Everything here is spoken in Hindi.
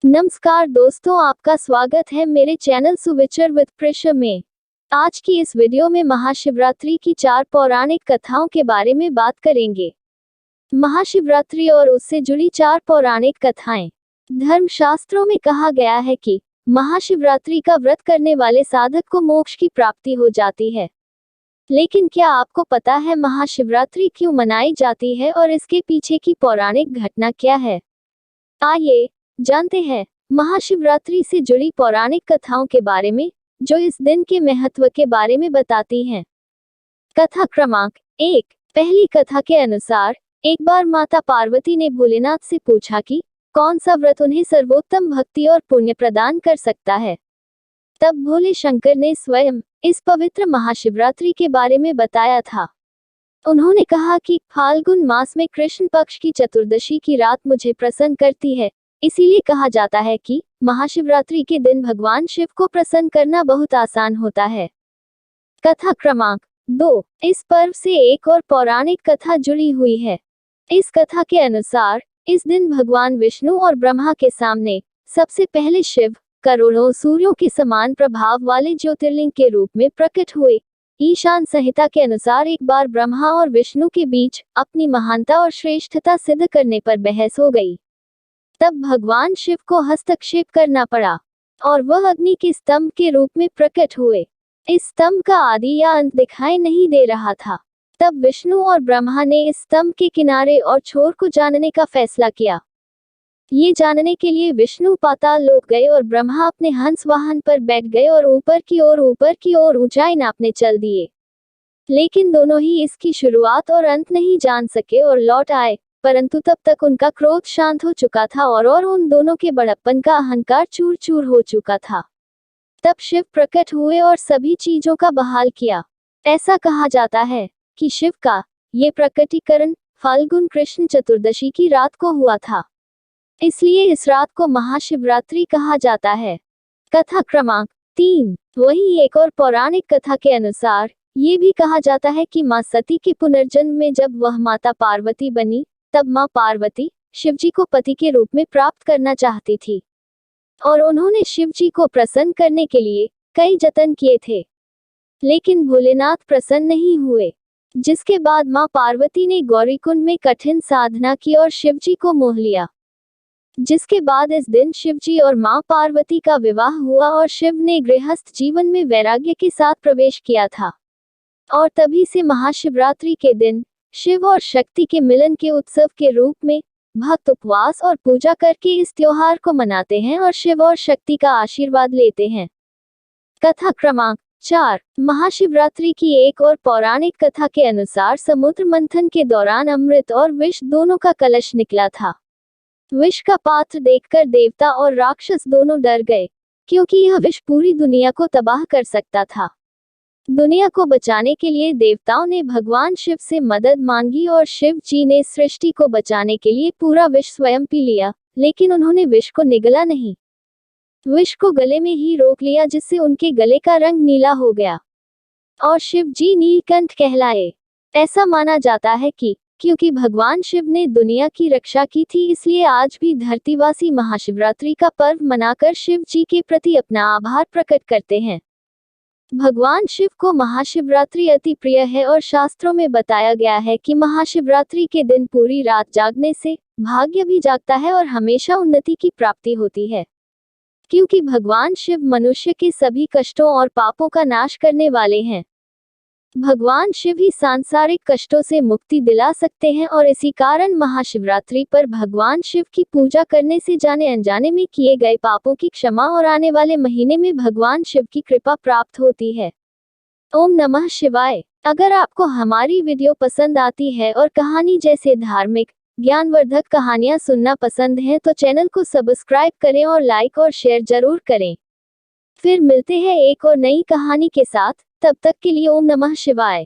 नमस्कार दोस्तों, आपका स्वागत है मेरे चैनल सुविचार विद प्रेशर में। आज की इस वीडियो में महाशिवरात्रि की 4 पौराणिक कथाओं के बारे में बात करेंगे। महाशिवरात्रि और उससे जुड़ी 4 पौराणिक कथाएं। धर्मशास्त्रों में कहा गया है कि महाशिवरात्रि का व्रत करने वाले साधक को मोक्ष की प्राप्ति हो जाती है। लेकिन क्या आपको पता है महाशिवरात्रि क्यों मनाई जाती है और इसके पीछे की पौराणिक घटना क्या है? आइए जानते हैं महाशिवरात्रि से जुड़ी पौराणिक कथाओं के बारे में, जो इस दिन के महत्व के बारे में बताती हैं। कथा क्रमांक 1। पहली कथा के अनुसार एक बार माता पार्वती ने भोलेनाथ से पूछा कि कौन सा व्रत उन्हें सर्वोत्तम भक्ति और पुण्य प्रदान कर सकता है। तब भोले शंकर ने स्वयं इस पवित्र महाशिवरात्रि के बारे में बताया था। उन्होंने कहा कि फाल्गुन मास में कृष्ण पक्ष की चतुर्दशी की रात मुझे प्रसन्न करती है। इसीलिए कहा जाता है कि महाशिवरात्रि के दिन भगवान शिव को प्रसन्न करना बहुत आसान होता है। कथा क्रमांक 2। इस पर्व से एक और पौराणिक कथा जुड़ी हुई है। इस कथा के अनुसार इस दिन भगवान विष्णु और ब्रह्मा के सामने सबसे पहले शिव करोड़ों सूर्यों के समान प्रभाव वाले ज्योतिर्लिंग के रूप में प्रकट हुए। ईशान संहिता के अनुसार एक बार ब्रह्मा और विष्णु के बीच अपनी महानता और श्रेष्ठता सिद्ध करने पर बहस हो गई। तब भगवान शिव को हस्तक्षेप करना पड़ा और वह अग्नि के स्तंभ के रूप में प्रकट हुए। इस स्तंभ का आदि या अंत दिखाई नहीं दे रहा था। तब विष्णु और ब्रह्मा ने इस स्तंभ के किनारे और छोर को जानने का फैसला किया। ये जानने के लिए विष्णु पाताल लोक गए और ब्रह्मा अपने हंस वाहन पर बैठ गए और ऊपर की ओर ऊंचाई नापने चल दिए। लेकिन दोनों ही इसकी शुरुआत और अंत नहीं जान सके और लौट आए, परंतु तब तक उनका क्रोध शांत हो चुका था और उन दोनों के बड़प्पन का अहंकार चूर चूर हो चुका था। तब शिव प्रकट हुए और सभी चीजों का बहाल किया। ऐसा कहा जाता है कि शिव का ये प्रकटीकरण फाल्गुन कृष्ण चतुर्दशी की रात को हुआ था। इसलिए इस रात को महाशिवरात्रि कहा जाता है। कथा क्रमांक 3। वही एक और पौराणिक कथा के अनुसार ये भी कहा जाता है कि मां सती के पुनर्जन्म में जब वह माता पार्वती बनी, तब मां पार्वती शिवजी को पति के रूप में प्राप्त करना चाहती थी और उन्होंने शिवजी को प्रसन्न करने के लिए कई जतन किए थे, लेकिन भोलेनाथ प्रसन्न नहीं हुए। जिसके बाद मां पार्वती ने गौरीकुंड में कठिन साधना की और शिवजी को मोह लिया। जिसके बाद इस दिन शिवजी और मां पार्वती का विवाह हुआ और शिव ने गृहस्थ जीवन में वैराग्य के साथ प्रवेश किया था। और तभी से महाशिवरात्रि के दिन शिव और शक्ति के मिलन के उत्सव के रूप में भक्त उपवास और पूजा करके इस त्योहार को मनाते हैं और शिव और शक्ति का आशीर्वाद लेते हैं। कथा क्रमांक 4। महाशिवरात्रि की एक और पौराणिक कथा के अनुसार समुद्र मंथन के दौरान अमृत और विष दोनों का कलश निकला था। विष का पात्र देखकर देवता और राक्षस दोनों डर गए, क्योंकि यह विष पूरी दुनिया को तबाह कर सकता था। दुनिया को बचाने के लिए देवताओं ने भगवान शिव से मदद मांगी और शिव जी ने सृष्टि को बचाने के लिए पूरा विष स्वयं पी लिया, लेकिन उन्होंने विष को निगला नहीं। विष को गले में ही रोक लिया, जिससे उनके गले का रंग नीला हो गया और शिव जी नीलकंठ कहलाए। ऐसा माना जाता है कि क्योंकि भगवान शिव ने दुनिया की रक्षा की थी, इसलिए आज भी धरतीवासी महाशिवरात्रि का पर्व मनाकर शिव जी के प्रति अपना आभार प्रकट करते हैं। भगवान शिव को महाशिवरात्रि अति प्रिय है और शास्त्रों में बताया गया है कि महाशिवरात्रि के दिन पूरी रात जागने से भाग्य भी जागता है और हमेशा उन्नति की प्राप्ति होती है। क्योंकि भगवान शिव मनुष्य के सभी कष्टों और पापों का नाश करने वाले हैं। भगवान शिव ही सांसारिक कष्टों से मुक्ति दिला सकते हैं और इसी कारण महाशिवरात्रि पर भगवान शिव की पूजा करने से जाने अनजाने में किए गए पापों की क्षमा और आने वाले महीने में भगवान शिव की कृपा प्राप्त होती है। ओम नमः शिवाय। अगर आपको हमारी वीडियो पसंद आती है और कहानी जैसे धार्मिक ज्ञानवर्धक कहानियां सुनना पसंद है तो चैनल को सब्सक्राइब करें और लाइक और शेयर जरूर करें। फिर मिलते हैं एक और नई कहानी के साथ। तब तक के लिए ओम नमः शिवाय।